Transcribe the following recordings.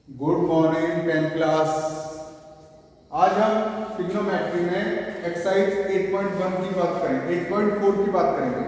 Good morning 10th class. आज हम trigonometry में एक्सरसाइज 8.1 की बात करेंगे, 8.4 की बात करेंगे।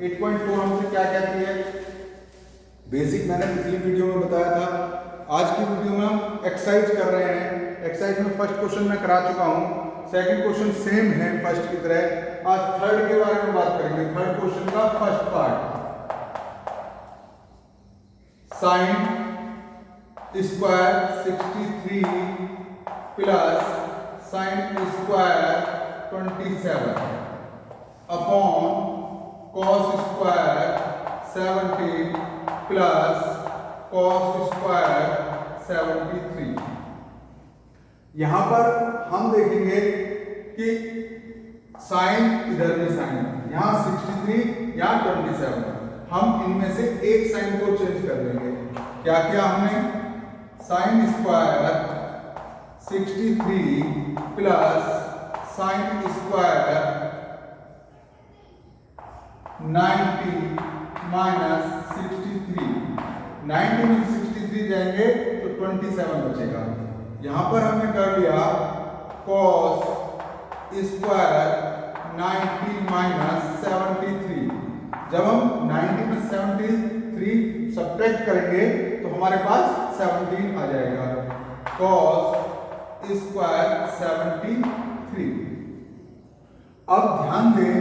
8.4 हमसे क्या कहती है, बेसिक मैंने पिछली वीडियो में बताया था। आज की वीडियो में हम एक्सरसाइज कर रहे हैं। एक्सरसाइज में फर्स्ट क्वेश्चन मैं करा चुका हूँ, सेकंड क्वेश्चन सेम है फर्स्ट की तरह। आज थर्ड के बारे में बात करेंगे। थर्ड क्वेश्चन का first part, sign square 63 plus sine square 27 upon cos square 70 plus cos square 73। यहां पर हम देखेंगे कि साइन इधर भी साइन, यहां 63 यहां 27, हम इनमें से एक साइन को चेंज कर लेंगे। क्या किया हमने, sign square 63 plus sine square 90 minus 63, 90 में 63 जाएंगे तो 27 बचेगा। यहां पर हमने कर लिया cos स्क्वायर 90 माइनस 73। जब हम 90 में 73 सब्ट्रैक्ट करेंगे तो हमारे पास 17 आ जाएगा, cos स्क्वायर 73। अब ध्यान दें,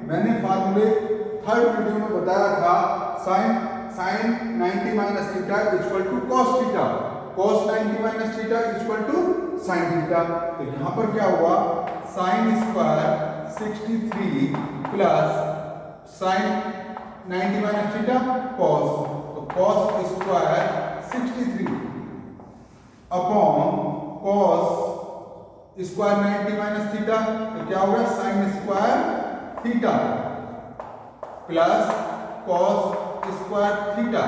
मैंने फार्मूले थर्ड वीडियो में बताया था, sine 90 minus theta equal to cos theta, cos 90 minus theta equal to sine theta. तो यहां पर क्या हुआ, sine square 63 plus sine 90 minus theta cos, तो cos square 63 upon cos square 90 minus theta, तो क्या होगा sine square theta plus cos square theta,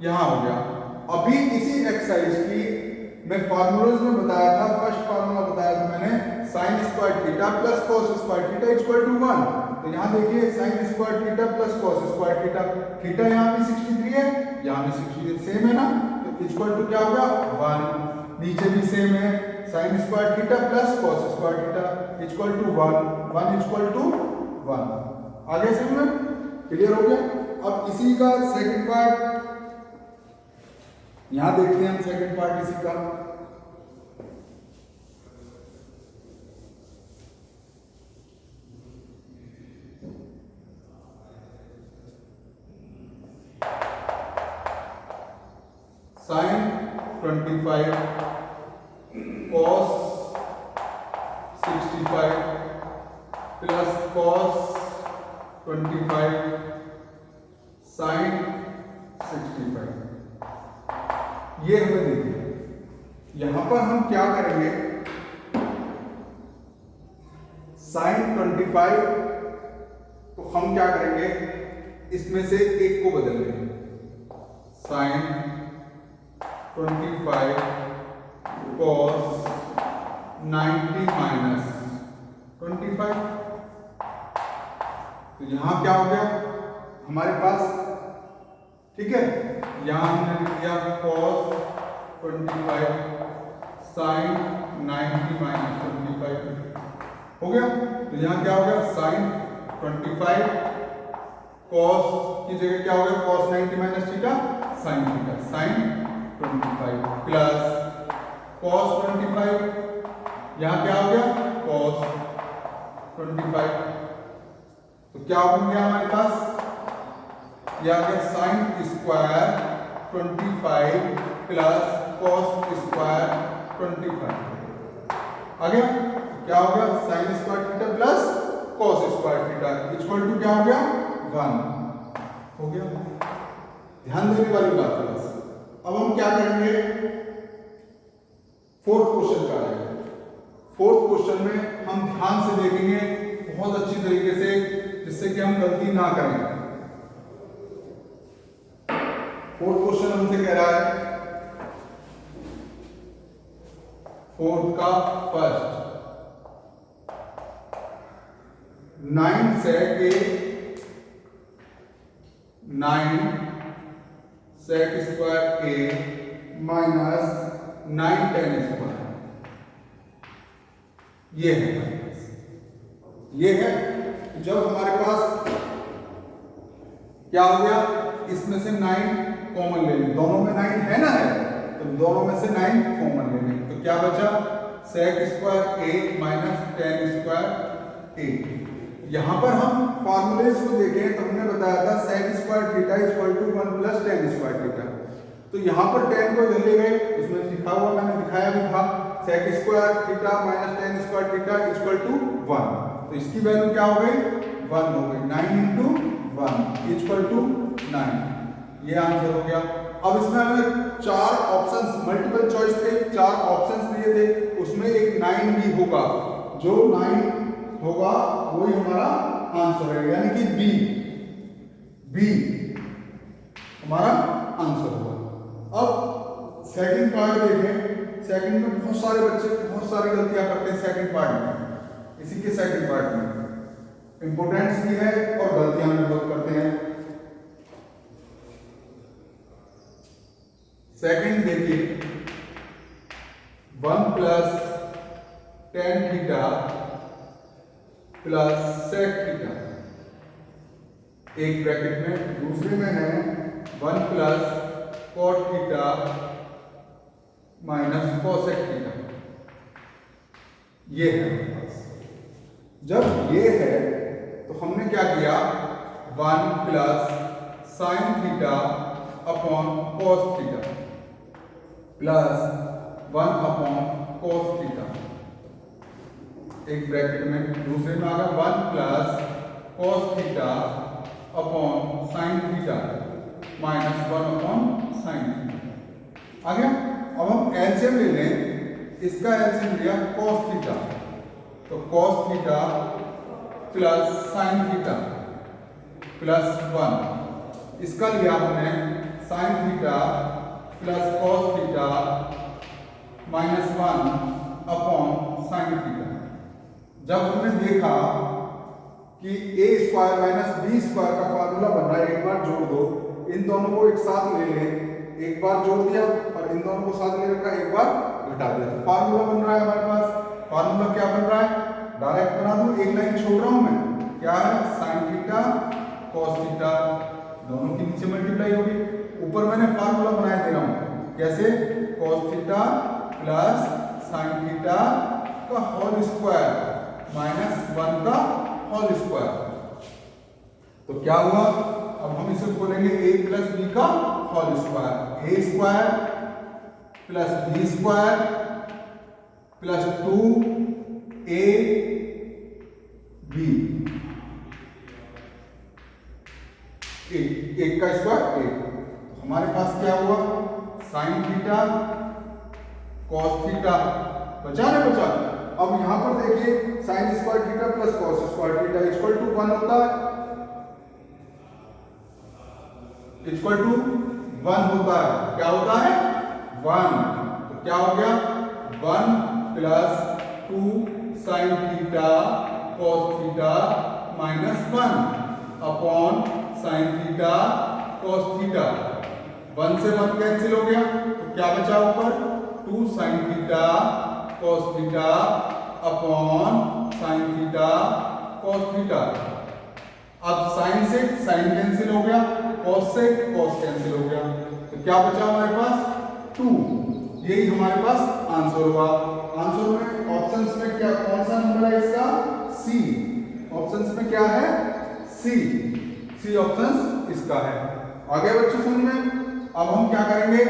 यहां हो गया। अभी इसी एक्सरसाइज की मैं फार्मूलाज में बताया था, फर्स्ट फार्मूला बताया था मैंने, sine square theta plus cos square theta equal to 1। तो यहां देखिए sine square theta plus cos square theta, theta यहां भी 63 है, यहां भी 63 सेम है ना, तो इक्वल टू क्या होगा 1। नीचे भी सेम है, sine square theta plus cos square theta equal to 1, 1 equal to 1। आगे समझ में क्लियर हो गया। अब इसी का सेकंड पार्ट यहां देखते हैं हम, सेकंड पार्ट इसी का। Sine 25 cos 65 plus cos 25 sine 65, ये हमें देखिए। यहां पर हम क्या करेंगे, साइन 25 तो हम क्या करेंगे, इसमें से एक को बदल लेंगे, साइन 25 cos 90 माइनस 25। तो यहां क्या हो गया हमारे पास, ठीक है, यहां हमने लिख दिया cos 25 साइन 90 माइनस 25 हो गया। तो यहां क्या हो गया, साइन 25 cos की जगह क्या हो गया, cos 90 minus theta sine theta, sine 25 plus cos 25, यहां क्या हो गया cos 25। तो क्या हो गया हमारे पास, यह आ गया sine square 25 plus cos square 25 आ गया। क्या हो गया, sine square theta plus cos square theta equal to क्या हो गया 1 हो गया। ध्यान देने वाली बात है बस। अब हम क्या करेंगे, फोर्थ क्वेश्चन का आएगा। फोर्थ क्वेश्चन में हम ध्यान से देखेंगे बहुत अच्छी तरीके से, जिससे कि हम गलती ना करें। फोर्थ क्वेश्चन हमसे कह रहा है, फोर्थ का first, 9 sec a 9 sec square a minus 9 tan square, ये है हमारे पास, ये है। जब हमारे पास क्या हो गया, इसमें से 9 कॉमन ले लें, दोनों में 9 है ना, है, तो दोनों में से 9 कॉमन ले लें, तो क्या बचा, sec square 8 minus tan square 8। यहां पर हम फॉर्मूलेज को देखें तो हमने बताया था sec square theta equal to 1 plus tan square theta, तो यहां पर tan को इधर ले गए, उसमें लिखा हुआ मैंने दिखाया भी था, sec square theta minus tan square theta equal to 1, तो इसकी वैल्यू क्या हो गई, 1 हो गई, 9 इंटू 1 इक्वल टू 9, ये आंसर हो गया। अब इसमें हमें 4 ऑप्शंस, मल्टीपल चॉइस थे, 4 ऑप्शंस दिए थे, उसमें एक 9 भी होगा, जो 9 होगा वही हमारा आंसर है, यानी कि बी हमारा आंसर होगा। अब सेकंड पार्ट देखें, सेकंड में बहुत सारे बच्चे बहुत सारी गलतियां करते हैं सेकंड पार्ट में, इसी के सेकंड पार्ट में इंपोर्टेंस भी है और गलतियां भी बहुत करते हैं। सेकंड देखिए, 1 plus tan theta plus sec theta, एक ब्रैकेट में, दूसरे में है 1 plus cot theta minus cosec theta, ये है हमारे पास। जब ये है तो हमने क्या किया, 1 plus sin theta upon cos theta plus 1 upon cos theta, एक ब्रैकेट में, दूसरे में आ गया 1 plus cos theta upon sin theta minus 1 upon sin theta आ गया। अब हम एलसीएम ले लें, इसका एलसीएम लिया cos थीटा, तो cos theta plus sin theta plus 1, इसका लिया हमने sin theta plus cos theta minus 1 upon sin theta. जब हमने देखा कि a square minus b square का फार्मूला बन रहा है, एक बार जोड़ दो, इन दोनों को एक साथ ले लें, एक बार जोड़ दिया और इन दोनों को साथ ले रखा, एक बार घटा दिया, तो फार्मूला बन रहा है हमारे पास। फार्मूला क्या बन रहा है, डायरेक्ट बना दूं, एक लाइन छोड़ रहा हूं मैं, क्या है, sin थीटा cos थीटा, दोनों की नीचे मल्टीप्लाई होगी, ऊपर मैंने फार्मूला बनाए दे रहा हूं, कैसे, cos theta plus sin theta का होल स्क्वायर माइनस 1 का होल स्क्वायर, तो क्या हुआ, अब हम इसे बोलेंगे a प्लस बी का whole square, a square plus b square plus 2a b, एक का स्क्वायर एक, तो हमारे पास क्या हुआ, sin थीटा cos थीटा, बचा ना बचा। अब यहां पर देखिए sin square theta plus cos square theta equal to 1 होता है, इक्वल टू 1 होता है, क्या होता है 1, तो क्या हो गया 1 plus 2 sin theta cos theta minus 1 upon sin theta cos theta, 1 से 1 कैंसिल हो गया, तो क्या बचा ऊपर 2 sin theta cos theta upon sin theta cos theta. अब sin से sin कैंसिल हो गया, cos से cos कैंसिल हो गया, तो क्या बचा हमारे पास 2, यही हमारे पास आंसर हुआ। आंसर में ऑप्शंस में क्या, कौन सा नंबर है इसका, सी, ऑप्शंस में क्या है, सी ऑप्शन इसका है। आगे बच्चों समझ में। अब हम क्या करेंगे,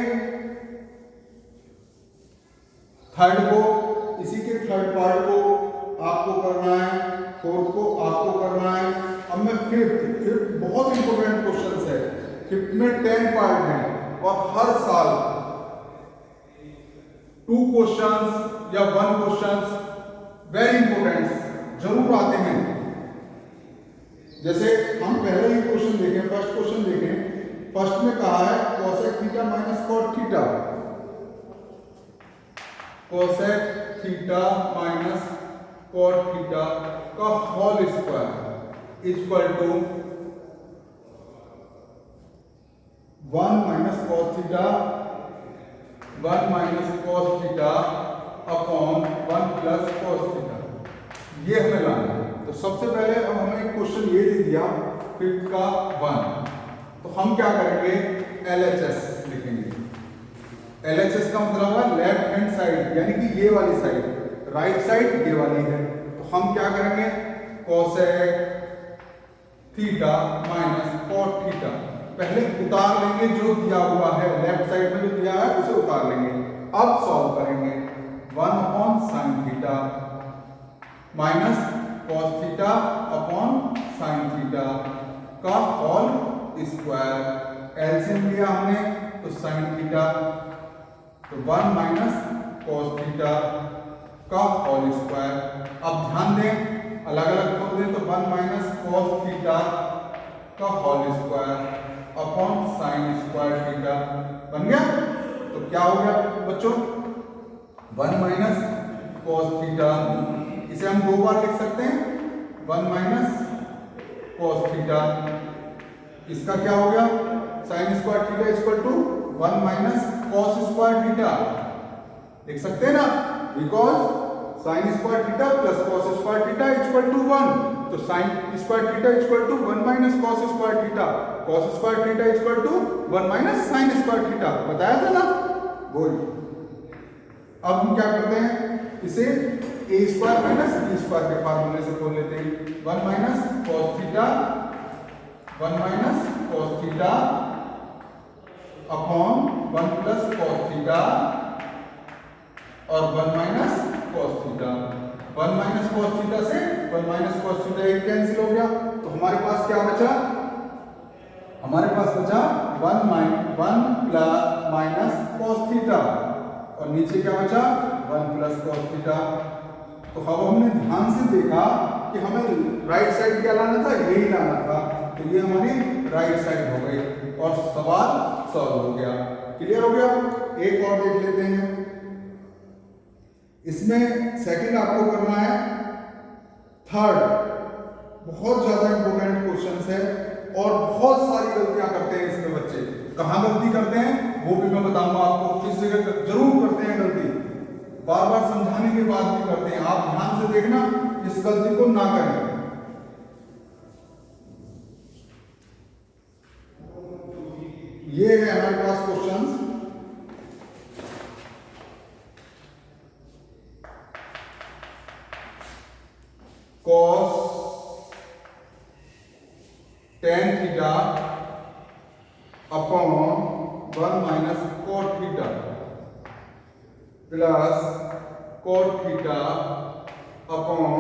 थर्ड को, इसी के थर्ड पार्ट को आपको करना है, फोर्थ को आपको करना है। अब मैं फिफ्थ बहुत इंपॉर्टेंट क्वेश्चन है, फिफ्थ में 10 पार्ट है और हर साल 2 क्वेश्चंस या 1 क्वेश्चंस वेरी इंपॉर्टेंट जरूर आते हैं। जैसे हम पहले ही क्वेश्चन देखें, फर्स्ट क्वेश्चन देखें, फर्स्ट में कहा है cosec theta minus cot theta, cosec theta minus cot theta का whole square equal to 1 minus cos theta 1 minus cos theta upon 1 plus cos theta, ये हमें लाना है। तो सबसे पहले अब हमें एक क्वेश्चन ये दे दिया 5th का 1, तो हम क्या करेंगे, LHS लिखेंगे। LHS का मतलब है लेफ्ट हैंड साइड, यानी कि ये वाली साइड, राइट साइड ये वाली है। तो हम क्या करेंगे, cosec theta minus cot theta, पहले उतार लेंगे जो दिया हुआ है, लेफ्ट साइड में जो दिया है उसे उतार लेंगे। अब सॉल्व करेंगे, 1 upon sine theta minus cos theta upon sine theta का होल स्क्वायर, एलसीएम लिया हमने तो साइन थीटा, तो 1 माइनस कॉस थीटा का होल स्क्वायर। अब ध्यान दें, अलग अलग खोल दें तो 1 माइनस कॉस थीटा का whole square upon sine square theta बन गया। तो क्या हो गया बच्चों, 1 माइनस कॉस थीटा, इसे हम 2 बार लिख सकते हैं, 1 माइनस कॉस थीटा, इसका क्या हो गया, sine square theta equal to 1 minus cos square theta, लिख सकते हैं ना, because sine square theta plus cos square theta equal to 1, तो sine square theta equal to 1 minus cos square theta, cos square theta equal to 1 minus sine square theta, बताया था ना, बोल। अब हम क्या करते हैं, इसे a square minus b square के फार्मूले से खोल लेते हैं, 1 minus cos theta, 1 minus cos theta upon 1 plus cos theta और 1 minus cos theta, 1 minus cos theta से 1 माइनस कॉस थीटा एक कैंसिल हो गया, तो हमारे पास क्या बचा, हमारे पास बचा 1 माइनस कॉस थीटा और नीचे क्या बचा 1 प्लस कॉस थीटा। तो अब हमने ध्यान से देखा कि हमें राइट साइड क्या लाना था, यही लाना था, तो ये हमारी राइट साइड हो गई और सवाल सॉल्व हो गया। क्लियर हो गया। एक और देख लेते हैं, इसमें सेकंड आपको करना है, थर्ड बहुत ज्यादा इंपॉर्टेंट क्वेश्चन है और बहुत सारी गलतियां करते हैं इसमें बच्चे। कहां गलती करते हैं वो भी मैं बताऊंगा आपको, किस जगह जरूर करते हैं गलती, बार बार समझाने के बाद भी करते हैं, आप ध्यान से देखना, इस गलती को ना करें। ये है हमारे पास questions, cos tan theta upon 1 minus cot theta plus cot theta upon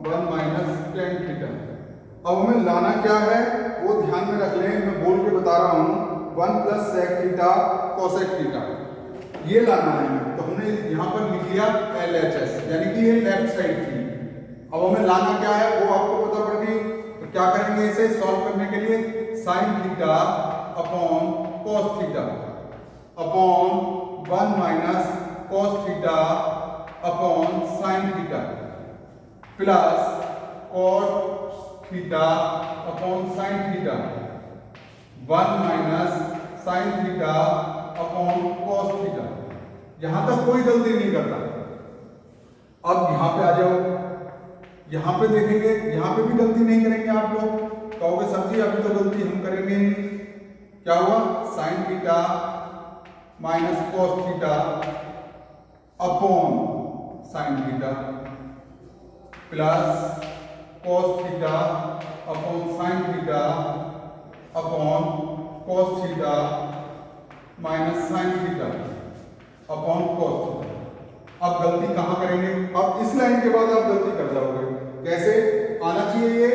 1 minus tan theta. अब हमें लाना क्या है वो ध्यान में रख लें, मैं बोल के बता रहा हूं, 1 plus sec theta cosec theta ये लाना है। तो हमने यहां पर लिख लिया LHS, यानी कि ये लेफ्ट साइड थी। अब हमें लाना क्या है वो आपको पता पड़ गई, तो क्या करेंगे, इसे सॉल्व करने के लिए sin theta upon cos theta upon 1 minus cos theta upon sin theta plus cos theta upon sin theta 1 minus sin theta upon cos theta. यहां तक कोई गलती नहीं करता। अब यहां पे आ जाओ, यहां पे देखेंगे, यहां पे भी गलती नहीं करेंगे। आप लोग कहोगे सर जी अभी तो गलती हम करेंगे नहीं, क्या हुआ, sign theta minus cos theta upon sine theta plus cos theta upon sine theta upon cos theta minus sine theta upon cos theta. अब गलती कहां करेंगे, अब इस लाइन के बाद आप गलती कर जाओगे। कैसे आना चाहिए,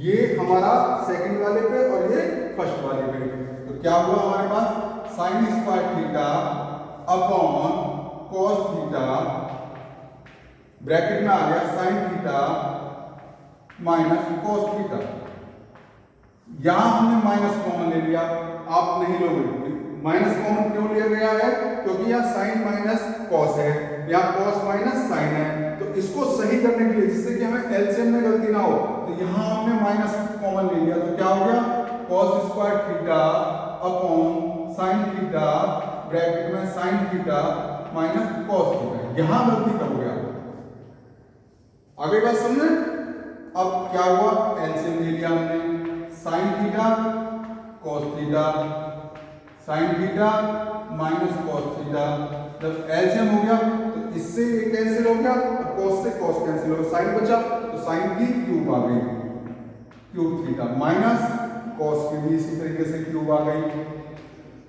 ये हमारा सेकंड वाले पे और ये फर्स्ट वाले पे। तो क्या हुआ हमारे पास, sine square theta upon cos theta, bracket में आ गया sine theta minus cos theta. यहां हमने माइनस कॉमन ले लिया, आप नहीं लोगे। माइनस कॉमन क्यों लिया गया है, क्योंकि यहाँ साइन माइनस कॉस है, यहाँ कॉस माइनस साइन है। तो इसको सही करने के लिए, जिससे कि हमें एलसीएम में गलती ना हो, तो यहाँ हमने माइनस कॉमन ले लिया। तो क्या हो गया, cos square theta upon sine theta bracket में sine theta minus cos theta. यहां गलती करोगे आप। आगे बात समझे। अब क्या हुआ, एलसीएम ले लिया हमने, sign theta cos theta, sine theta minus cos theta. जब एलसीएम हो गया तो इससे ये कैंसिल हो गया और कॉस से कॉस कैंसिल हो गया, साइन बचा तो साइन की क्यूब आ गई, क्यूब थीटा माइनस कॉस की भी इसी तरीके से क्यूब आ गई।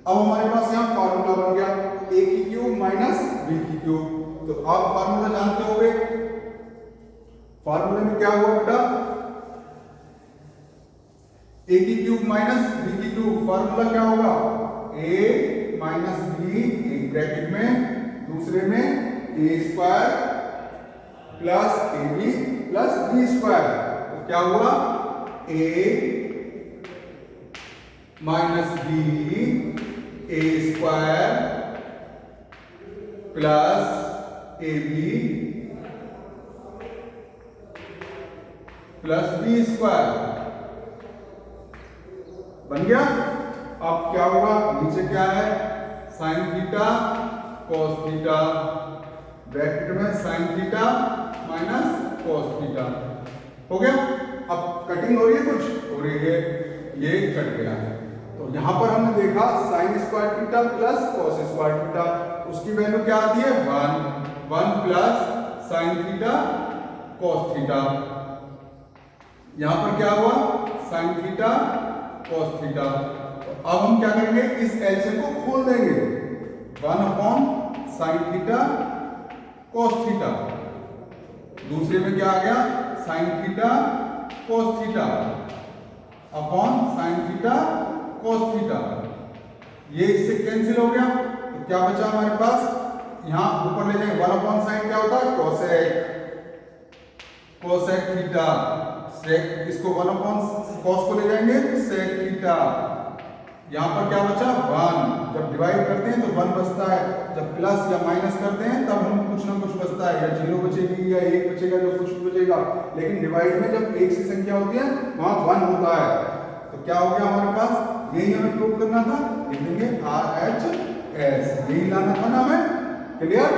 अब हमारे पास यहाँ फार्मूला बन गया a की क्यूब माइनस b की क्यूब। तो आप फार्मूला जानते होंगे, फार्मूले में क्या हुआ बेटा, a की क्यूब माइनस b की क्यूब। फार्मूला क्या होगा, a माइनस b, एक ब्रैकेट में, दूसरे में a square plus ab plus b square. तो क्या हुआ, a minus b a square plus ab plus b square बन गया। अब क्या होगा, नीचे क्या है, sine theta cos theta, bracket में sine theta minus cos theta हो गया। अब कटिंग हो रही है, कुछ हो रही है, ये कट गया है। तो यहां पर हमने देखा sign square theta plus cos square theta, उसकी वैल्यू क्या आती है 1 plus sign theta cos theta. यहां पर क्या हुआ, साइन थीटा कॉस थीटा। अब हम क्या करेंगे, इस एलसीएम को खोल देंगे, 1 upon sine theta cos theta, दूसरे में क्या आ गया, sine theta cos theta upon sine theta cos theta. ये इससे कैंसिल हो गया तो क्या बचा हमारे पास, यहां ऊपर ले जाएंगे, 1 अपॉन साइन क्या होता है, कोसेक थीटा, सेक, इसको 1 अपॉन कॉस को ले जाएंगे तो सेक थीटा। यहां पर क्या बचा 1, जब डिवाइड करते हैं तो 1 बचता है, जब प्लस या माइनस करते हैं तब हम कुछ ना कुछ बचता है, या 0 बचेगी या 1 बचेगा, जो कुछ भी बचेगा। लेकिन डिवाइड में जब एक सी संख्या होती है वहां 1 होता है। तो क्या हो गया हमारे पास, यही हमें प्रूव करना था, लिखेंगे RHS, यही लाना था ना हमें, क्लियर।